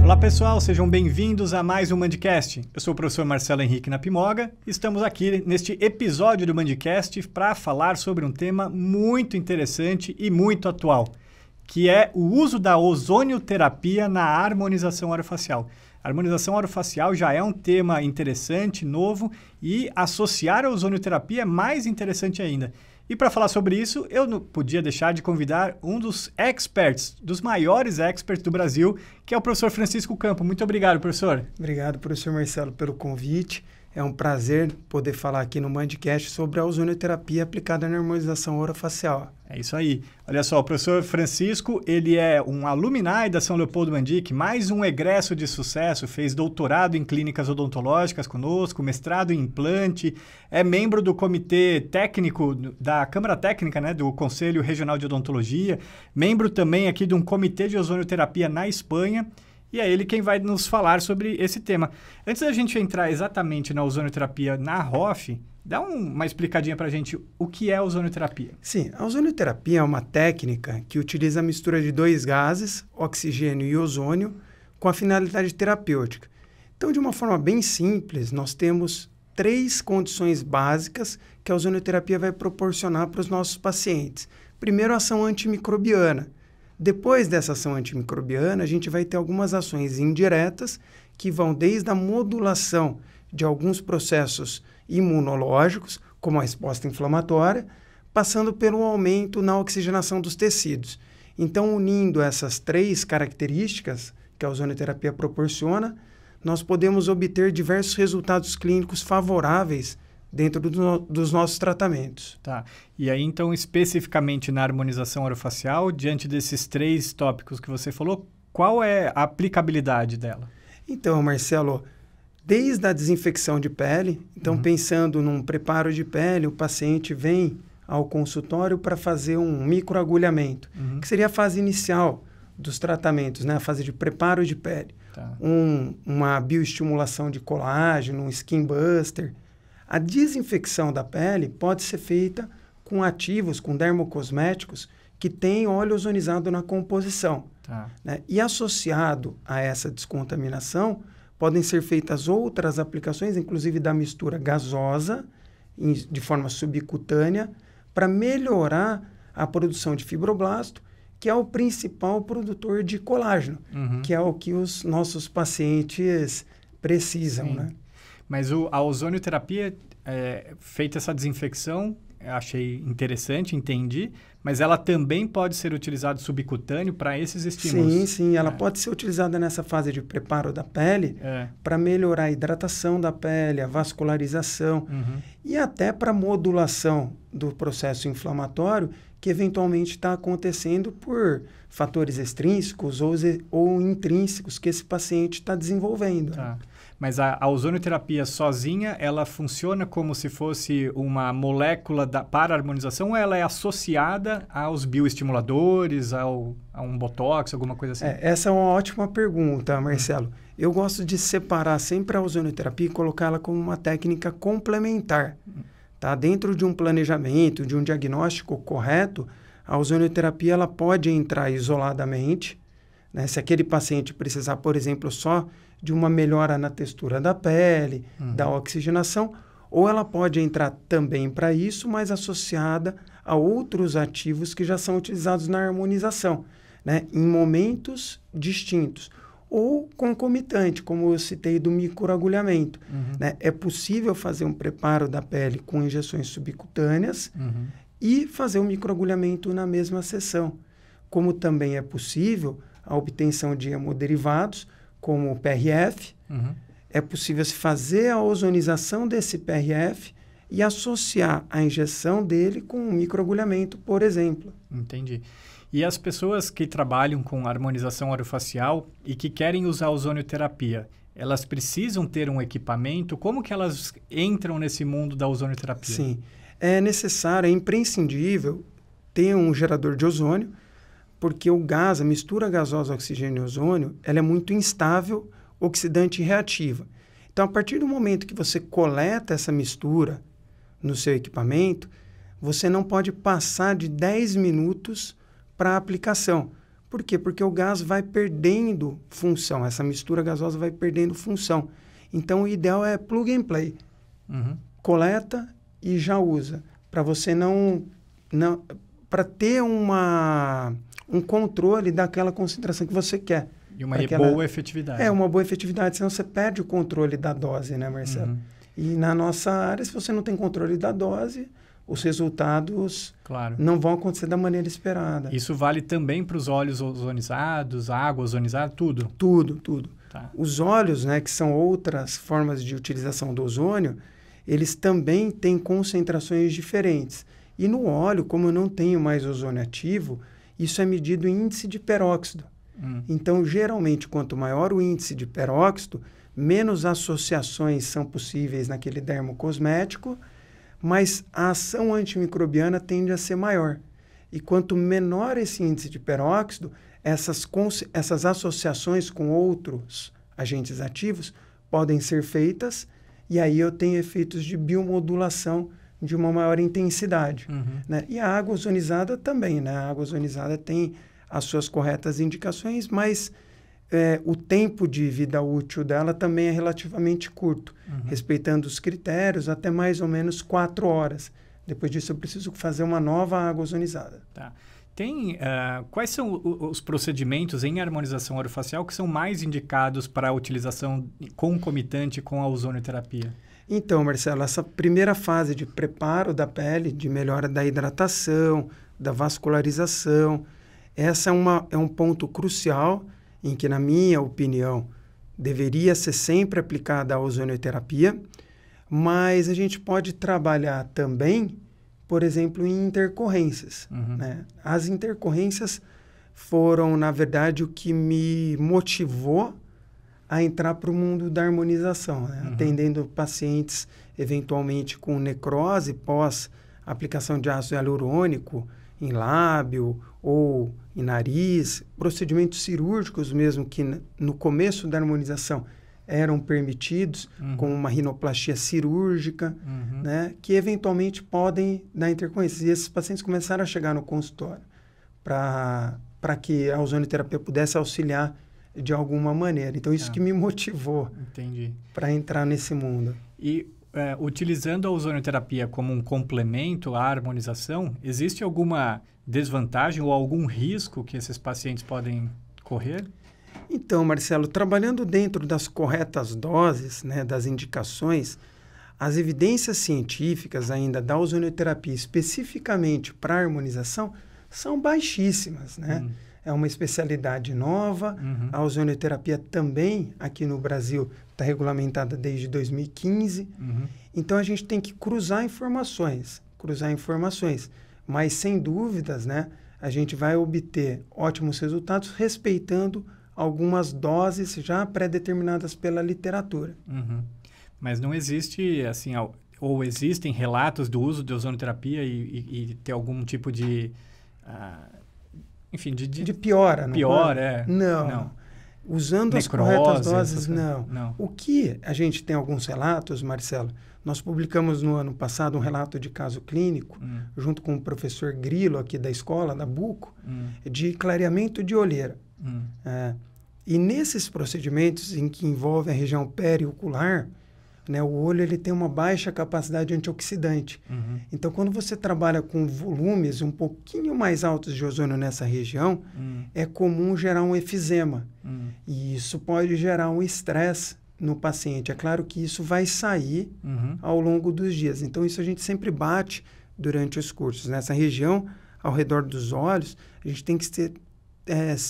Olá pessoal, sejam bem-vindos a mais um Mandcast. Eu sou o professor Marcelo Henrique Napimoga e estamos aqui neste episódio do Mandcast para falar sobre um tema muito interessante e muito atual, que é o uso da ozonioterapia na harmonização orofacial. A harmonização orofacial já é um tema interessante, novo, e associar a ozonioterapia é mais interessante ainda. E para falar sobre isso, eu não podia deixar de convidar um dos experts, dos maiores experts do Brasil, que é o professor Francisco Campo. Muito obrigado, professor. Obrigado, professor Marcelo, pelo convite. É um prazer poder falar aqui no Mandcast sobre a ozonioterapia aplicada na harmonização orofacial. É isso aí. Olha só, o professor Francisco, ele é um alumni da São Leopoldo Mandic, mais um egresso de sucesso, fez doutorado em clínicas odontológicas conosco, mestrado em implante, é membro do comitê técnico, da Câmara Técnica, né, do Conselho Regional de Odontologia, membro também aqui de um comitê de ozonioterapia na Espanha, e é ele quem vai nos falar sobre esse tema. Antes da gente entrar exatamente na ozonioterapia na ROF, dá uma explicadinha para a gente o que é a ozonioterapia. Sim, a ozonioterapia é uma técnica que utiliza a mistura de dois gases, oxigênio e ozônio, com a finalidade terapêutica. Então, de uma forma bem simples, nós temos 3 condições básicas que a ozonioterapia vai proporcionar para os nossos pacientes. Primeiro, a ação antimicrobiana. Depois dessa ação antimicrobiana, a gente vai ter algumas ações indiretas que vão desde a modulação de alguns processos imunológicos, como a resposta inflamatória, passando pelo aumento na oxigenação dos tecidos. Então, unindo essas 3 características que a ozonioterapia proporciona, nós podemos obter diversos resultados clínicos favoráveis dentro dos nossos tratamentos. Tá. E aí, então, especificamente na harmonização orofacial, diante desses 3 tópicos que você falou, qual é a aplicabilidade dela? Então, Marcelo, desde a desinfecção de pele, então pensando num preparo de pele, o paciente vem ao consultório para fazer um microagulhamento, que seria a fase inicial dos tratamentos, né? A fase de preparo de pele. Tá. Uma bioestimulação de colágeno, um skin buster. A desinfecção da pele pode ser feita com ativos, com dermocosméticos, que têm óleo ozonizado na composição. Tá. Né? E associado a essa descontaminação, podem ser feitas outras aplicações, inclusive da mistura gasosa, de forma subcutânea, para melhorar a produção de fibroblasto, que é o principal produtor de colágeno, que é o que os nossos pacientes precisam. Sim. Né? Mas a ozonioterapia, feita essa desinfecção, eu achei interessante, entendi, mas ela também pode ser utilizada subcutâneo para esses estímulos. Sim, ela pode ser utilizada nessa fase de preparo da pele para melhorar a hidratação da pele, a vascularização e até para modulação do processo inflamatório que eventualmente está acontecendo por fatores extrínsecos ou intrínsecos que esse paciente está desenvolvendo. Tá. Mas a ozonioterapia sozinha, ela funciona como se fosse uma molécula para harmonização ou ela é associada aos bioestimuladores, a um botox, alguma coisa assim? Essa é uma ótima pergunta, Marcelo. Eu gosto de separar sempre a ozonioterapia e colocá-la como uma técnica complementar. Tá? Dentro de um planejamento, de um diagnóstico correto, a ozonioterapia ela pode entrar isoladamente, né? Se aquele paciente precisar, por exemplo, só de uma melhora na textura da pele, da oxigenação, ou ela pode entrar também para isso, mas associada a outros ativos que já são utilizados na harmonização, né? Em momentos distintos, ou concomitante, como eu citei do microagulhamento. Né? É possível fazer um preparo da pele com injeções subcutâneas e fazer um microagulhamento na mesma sessão, como também é possível a obtenção de hemoderivados, como o PRF, é possível se fazer a ozonização desse PRF e associar a injeção dele com um microagulhamento, por exemplo. Entendi. E as pessoas que trabalham com harmonização orofacial e que querem usar a ozonioterapia, elas precisam ter um equipamento? Como que elas entram nesse mundo da ozonioterapia? Sim, é necessário, é imprescindível ter um gerador de ozônio, porque o gás, a mistura gasosa oxigênio e ozônio, ela é muito instável, oxidante e reativa. Então, a partir do momento que você coleta essa mistura no seu equipamento, você não pode passar de 10 minutos para a aplicação, Por quê? Porque o gás vai perdendo função, essa mistura gasosa vai perdendo função. Então, o ideal é plug and play. Coleta e já usa, para você não para ter um controle daquela concentração que você quer. E uma boa efetividade. É, uma boa efetividade, senão você perde o controle da dose, né, Marcelo? E na nossa área, se você não tem controle da dose, os resultados não vão acontecer da maneira esperada. Isso vale também para os óleos ozonizados, água ozonizada, tudo? Tudo. Tá. Os óleos, né, que são outras formas de utilização do ozônio, eles também têm concentrações diferentes. E no óleo, como eu não tenho mais ozônio ativo, isso é medido em índice de peróxido. Então, geralmente, quanto maior o índice de peróxido, menos associações são possíveis naquele dermocosmético, mas a ação antimicrobiana tende a ser maior. E quanto menor esse índice de peróxido, essas associações com outros agentes ativos podem ser feitas, e aí eu tenho efeitos de biomodulação de uma maior intensidade. Né? E a água ozonizada também, né? A água ozonizada tem as suas corretas indicações, mas o tempo de vida útil dela também é relativamente curto, respeitando os critérios, até mais ou menos 4 horas. Depois disso, eu preciso fazer uma nova água ozonizada. Tá. Quais são os procedimentos em harmonização orofacial que são mais indicados para a utilização concomitante com a ozonioterapia? Então, Marcelo, essa primeira fase de preparo da pele, de melhora da hidratação, da vascularização, essa é um ponto crucial em que, na minha opinião, deveria ser sempre aplicada a ozonioterapia, mas a gente pode trabalhar também, por exemplo, em intercorrências. Né? As intercorrências foram, na verdade, o que me motivou a entrar para o mundo da harmonização, né? Atendendo pacientes eventualmente com necrose pós-aplicação de ácido hialurônico em lábio ou em nariz, procedimentos cirúrgicos mesmo que no começo da harmonização eram permitidos, como uma rinoplastia cirúrgica, né? Que eventualmente podem dar intercorrências. E esses pacientes começaram a chegar no consultório para que a ozonioterapia pudesse auxiliar de alguma maneira. Então, isso que me motivou para entrar nesse mundo. E utilizando a ozonioterapia como um complemento à harmonização, existe alguma desvantagem ou algum risco que esses pacientes podem correr? Então, Marcelo, trabalhando dentro das corretas doses, né, das indicações, as evidências científicas ainda da ozonioterapia, especificamente para a harmonização, são baixíssimas, né? É uma especialidade nova. A ozonioterapia também, aqui no Brasil, está regulamentada desde 2015. Então, a gente tem que cruzar informações. Mas, sem dúvidas, né, a gente vai obter ótimos resultados respeitando algumas doses já pré-determinadas pela literatura. Mas não existe, assim, ou existem relatos do uso de ozonioterapia e ter algum tipo de... enfim, de piora, não piora, é? Não. Usando as corretas doses, não. O que a gente tem alguns relatos, Marcelo, nós publicamos no ano passado um relato de caso clínico, junto com o professor Grilo, aqui da escola, da Buco, de clareamento de olheira. E nesses procedimentos em que envolve a região periocular, né, o olho ele tem uma baixa capacidade antioxidante. Então, quando você trabalha com volumes um pouquinho mais altos de ozônio nessa região, é comum gerar um efizema. E isso pode gerar um estresse no paciente. É claro que isso vai sair ao longo dos dias. Então, isso a gente sempre bate durante os cursos. Nessa região, ao redor dos olhos, a gente tem que ser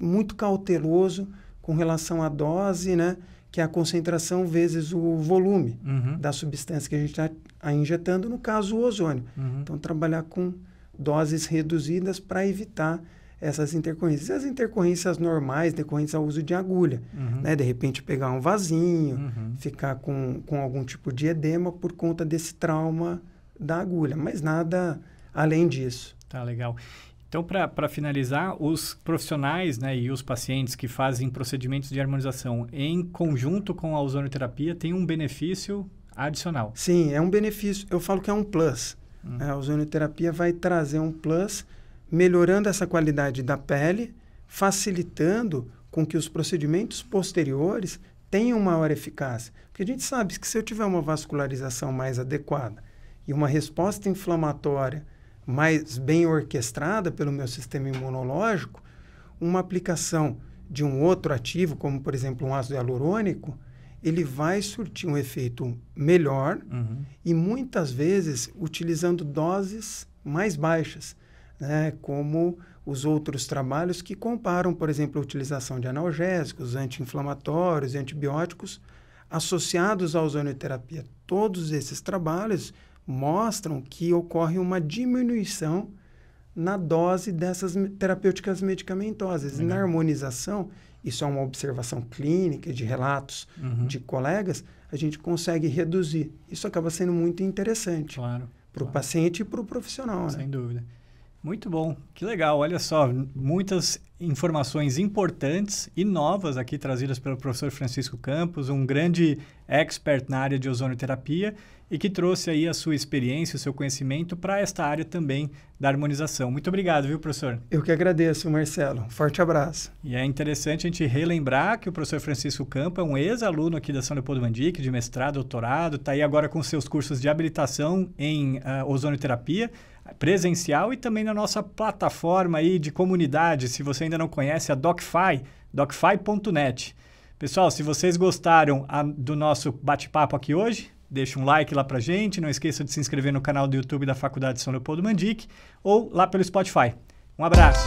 muito cauteloso com relação à dose, né? Que é a concentração vezes o volume da substância que a gente está injetando, no caso, o ozônio. Então, trabalhar com doses reduzidas para evitar essas intercorrências. E as intercorrências normais, decorrentes ao uso de agulha. Né? De repente, pegar um vasinho, ficar com algum tipo de edema por conta desse trauma da agulha. Mas nada além disso. Tá, legal. Então, para finalizar, os profissionais, né, e os pacientes que fazem procedimentos de harmonização em conjunto com a ozonioterapia têm um benefício adicional. Sim, é um benefício. Eu falo que é um plus. A ozonioterapia vai trazer um plus, melhorando essa qualidade da pele, facilitando com que os procedimentos posteriores tenham maior eficácia. Porque a gente sabe que se eu tiver uma vascularização mais adequada e uma resposta inflamatória mais bem orquestrada pelo meu sistema imunológico, uma aplicação de um outro ativo, como por exemplo um ácido hialurônico, ele vai surtir um efeito melhor e muitas vezes utilizando doses mais baixas, né? Como os outros trabalhos que comparam, por exemplo, a utilização de analgésicos, anti-inflamatórios e antibióticos associados à ozonioterapia. Todos esses trabalhos mostram que ocorre uma diminuição na dose dessas terapêuticas medicamentosas. E na harmonização, isso é uma observação clínica de relatos de colegas, a gente consegue reduzir. Isso acaba sendo muito interessante para o paciente e para o profissional. Sem dúvida. Muito bom, que legal. Olha só, muitas informações importantes e novas aqui trazidas pelo professor Francisco Campos, um grande expert na área de ozonioterapia e que trouxe aí a sua experiência, o seu conhecimento para esta área também da harmonização. Muito obrigado, viu, professor? Eu que agradeço, Marcelo. Um forte abraço. E é interessante a gente relembrar que o professor Francisco Campos é um ex-aluno aqui da São Leopoldo Mandic, de mestrado, doutorado, está aí agora com seus cursos de habilitação em ozonioterapia, presencial e também na nossa plataforma aí de comunidade. Se você ainda não conhece a DocFi, docfi.net. Pessoal, se vocês gostaram do nosso bate-papo aqui hoje, deixa um like lá pra gente, não esqueça de se inscrever no canal do YouTube da Faculdade de São Leopoldo Mandic ou lá pelo Spotify. Um abraço!